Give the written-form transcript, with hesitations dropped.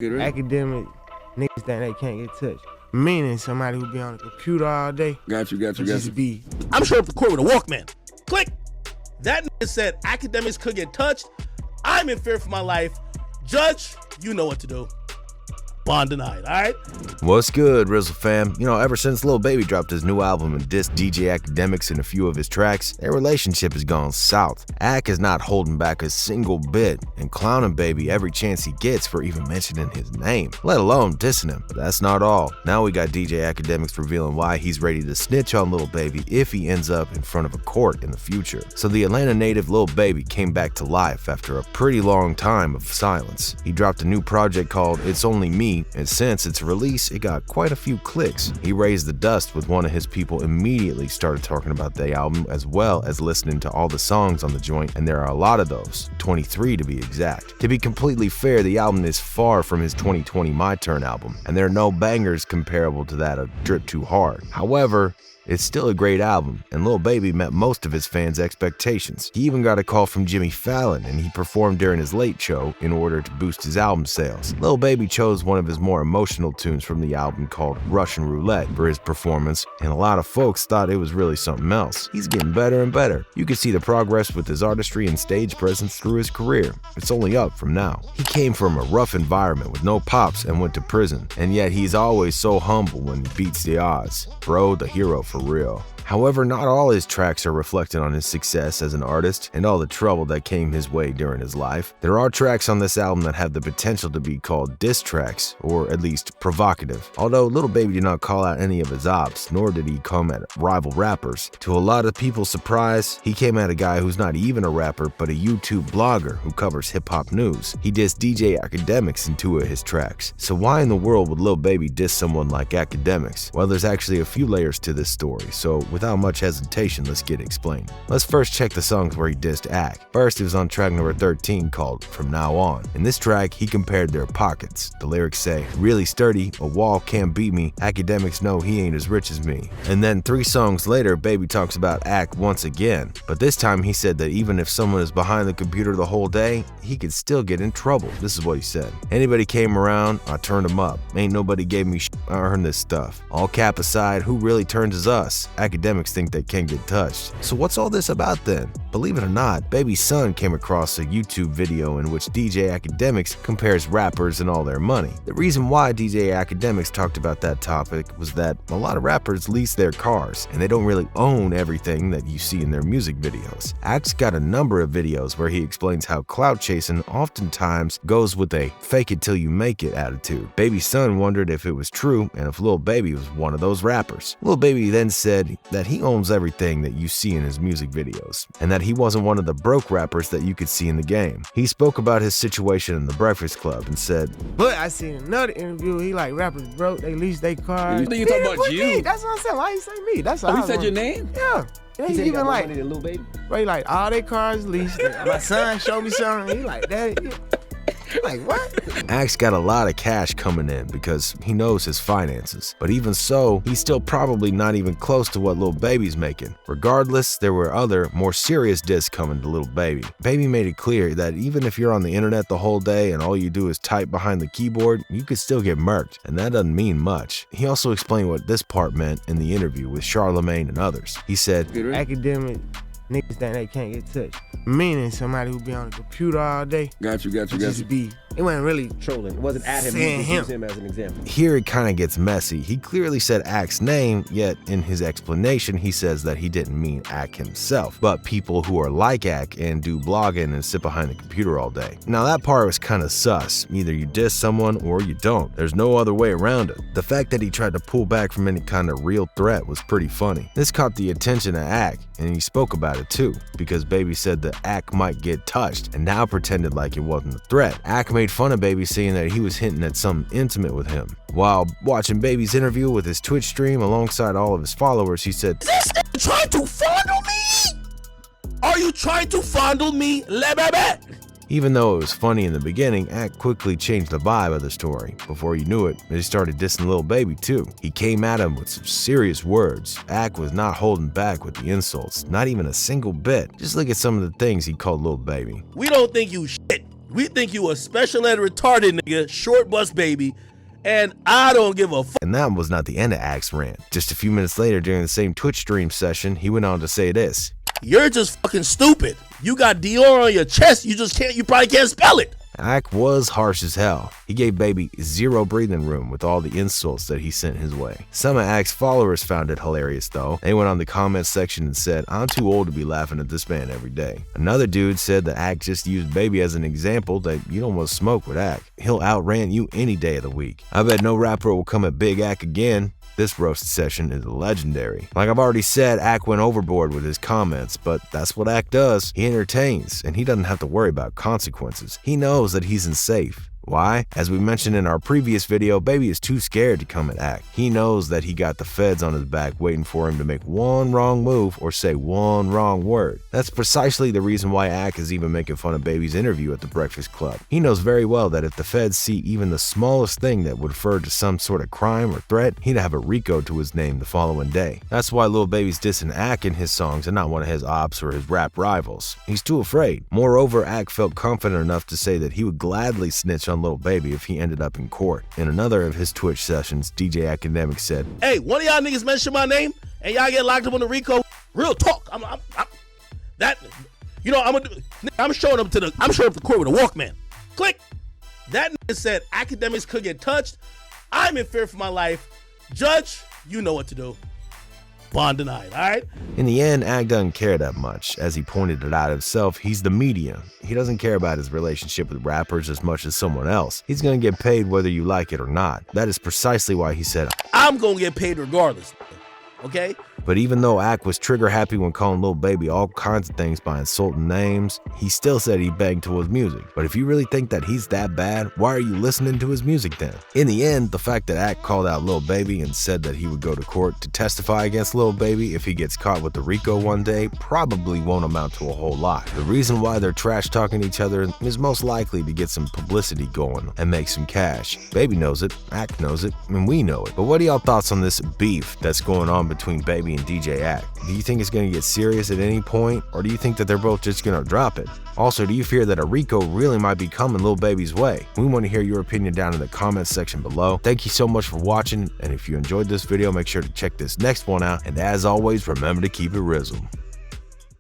Academic niggas think they can't get touched. Meaning somebody who be on the computer all day. Got you. I'm showing up the court with a Walkman. Click. That nigga said academics could get touched. I'm in fear for my life. Judge, you know what to do. Bond denied, all right? What's good, RIZZLE fam? You know, ever since Lil Baby dropped his new album and dissed DJ Akademiks in a few of his tracks, their relationship has gone south. Ak is not holding back a single bit and clowning Baby every chance he gets for even mentioning his name, let alone dissing him. But that's not all. Now we got DJ Akademiks revealing why he's ready to snitch on Lil Baby if he ends up in front of a court in the future. So the Atlanta native Lil Baby came back to life after a pretty long time of silence. He dropped a new project called It's Only Me, and since its release, it got quite a few clicks. He raised the dust with one of his people immediately started talking about the album as well as listening to all the songs on the joint, and there are a lot of those, 23 to be exact. To be completely fair, the album is far from his 2020 My Turn album, and there are no bangers comparable to that of Drip Too Hard. However, it's still a great album, and Lil Baby met most of his fans' expectations. He even got a call from Jimmy Fallon, and he performed during his late show in order to boost his album sales. Lil Baby chose one of his more emotional tunes from the album called Russian Roulette for his performance, and a lot of folks thought it was really something else. He's getting better and better. You can see the progress with his artistry and stage presence through his career. It's only up from now. He came from a rough environment with no pops and went to prison, and yet he's always so humble when he beats the odds. Bro, the hero for real. However, not all his tracks are reflected on his success as an artist and all the trouble that came his way during his life. There are tracks on this album that have the potential to be called diss tracks, or at least provocative. Although Lil Baby did not call out any of his ops, nor did he come at rival rappers. To a lot of people's surprise, he came at a guy who's not even a rapper, but a YouTube blogger who covers hip-hop news. He dissed DJ Akademiks in 2 of his tracks. So why in the world would Lil Baby diss someone like Akademiks? Well, there's actually a few layers to this story, so without much hesitation, let's get it explained. Let's first check the songs where he dissed Ak. First, it was on track number 13 called From Now On. In this track, he compared their pockets. The lyrics say, "Really sturdy, a wall can't beat me, Akademiks know he ain't as rich as me." And then 3 songs later, Baby talks about Ak once again, but this time he said that even if someone is behind the computer the whole day, he could still get in trouble. This is what he said. "Anybody came around, I turned them up. Ain't nobody gave me I earned this stuff. All cap aside, who really turns is us. Akademiks think they can't get touched." So what's all this about then? Believe it or not, Baby's son came across a YouTube video in which DJ Akademiks compares rappers and all their money. The reason why DJ Akademiks talked about that topic was that a lot of rappers lease their cars, and they don't really own everything that you see in their music videos. Ak's got a number of videos where he explains how clout chasing oftentimes goes with a fake it till you make it attitude. Baby's son wondered if it was true and if Lil Baby was one of those rappers. Lil Baby then said that he owns everything that you see in his music videos, and that he wasn't one of the broke rappers that you could see in the game. He spoke about his situation in the Breakfast Club and said, But I seen another interview, he like rappers broke, they lease their cars. You talking about you? Me. That's what I'm saying. Why you say me? That's all Oh, he said your name? Yeah. He said he even got like, money than Lil Baby? bro, he like all their cars leased. My son showed me something. He like that. Like what? Ak's got a lot of cash coming in because he knows his finances. But even so, he's still probably not even close to what Lil Baby's making. Regardless, there were other, more serious discs coming to Lil Baby. Baby made it clear that even if you're on the internet the whole day and all you do is type behind the keyboard, you could still get murked, and that doesn't mean much. He also explained what this part meant in the interview with Charlemagne and others. He said, Academic niggas think they can't get touched. Meaning somebody who be on the computer all day. Got you. It wasn't really trolling. It wasn't at him. saying He used him as an example. Here it kind of gets messy. He clearly said Ak's name, yet in his explanation he says that he didn't mean Ak himself, but people who are like Ak and do blogging and sit behind the computer all day. Now that part was kind of sus. Either you diss someone or you don't. There's no other way around it. The fact that he tried to pull back from any kind of real threat was pretty funny. This caught the attention of Ak, and he spoke about it too, because Baby said that Ak might get touched and now pretended like it wasn't a threat. Ak made fun of Baby, saying that he was hinting at something intimate with him. While watching Baby's interview with his Twitch stream alongside all of his followers, he said, Is this nigga trying to fondle me? Are you trying to fondle me, Le Baby? Even though it was funny in the beginning, Ak quickly changed the vibe of the story. Before you knew it, he started dissing Lil Baby too. He came at him with some serious words. Ak was not holding back with the insults, not even a single bit. Just look at some of the things he called Lil Baby. We don't think you shit. We think you a special ed retarded nigga, short bus baby, and I don't give a fuck. And that was not the end of Ak's rant. Just a few minutes later, during the same Twitch stream session, he went on to say this. You're just fucking stupid. You got Dior on your chest, you probably can't spell it. Ak was harsh as hell. He gave Baby zero breathing room with all the insults that he sent his way. Some of Ak's followers found it hilarious though. They went on the comment section and said, I'm too old to be laughing at this man every day. Another dude said that Ak just used Baby as an example that you don't want to smoke with Ak. He'll outrant you any day of the week. I bet no rapper will come at Big Ak again. This roast session is legendary. Like I've already said, Ak went overboard with his comments, but that's what Ak does. He entertains, and he doesn't have to worry about consequences. He knows that he's unsafe. Why? As we mentioned in our previous video, Baby is too scared to come at Ak. He knows that he got the feds on his back waiting for him to make one wrong move or say one wrong word. That's precisely the reason why Ak is even making fun of Baby's interview at the Breakfast Club. He knows very well that if the feds see even the smallest thing that would refer to some sort of crime or threat, he'd have a RICO to his name the following day. That's why Lil Baby's dissing Ak in his songs and not one of his ops or his rap rivals. He's too afraid. Moreover, Ak felt confident enough to say that he would gladly snitch on Lil Baby if he ended up in court. In another of his Twitch sessions, DJ Akademiks said, Hey, one of y'all niggas mention my name and y'all get locked up on the RICO. Real talk. I'm showing up to the court with a Walkman. Click. That nigga said Akademiks could get touched. I'm in fear for my life. Judge, you know what to do. Bond denied, all right? In the end, Ak doesn't care that much. As he pointed it out himself, he's the media. He doesn't care about his relationship with rappers as much as someone else. He's gonna get paid whether you like it or not. That is precisely why he said, I'm gonna get paid regardless, okay? But even though Ak was trigger happy when calling Lil Baby all kinds of things by insulting names, he still said he begged to his music. But if you really think that he's that bad, why are you listening to his music then? In the end, the fact that Ak called out Lil Baby and said that he would go to court to testify against Lil Baby if he gets caught with the RICO one day probably won't amount to a whole lot. The reason why they're trash talking each other is most likely to get some publicity going and make some cash. Baby knows it, Ak knows it, and we know it. But what are y'all thoughts on this beef that's going on between Baby and DJ Ak? Do you think it's going to get serious at any point, or do you think that they're both just going to drop it? Also, do you fear that a RICO really might be coming Lil Baby's way? We want to hear your opinion down in the comments section below. Thank you so much for watching, and if you enjoyed this video, make sure to check this next one out, and as always, remember to keep it RIZZLE.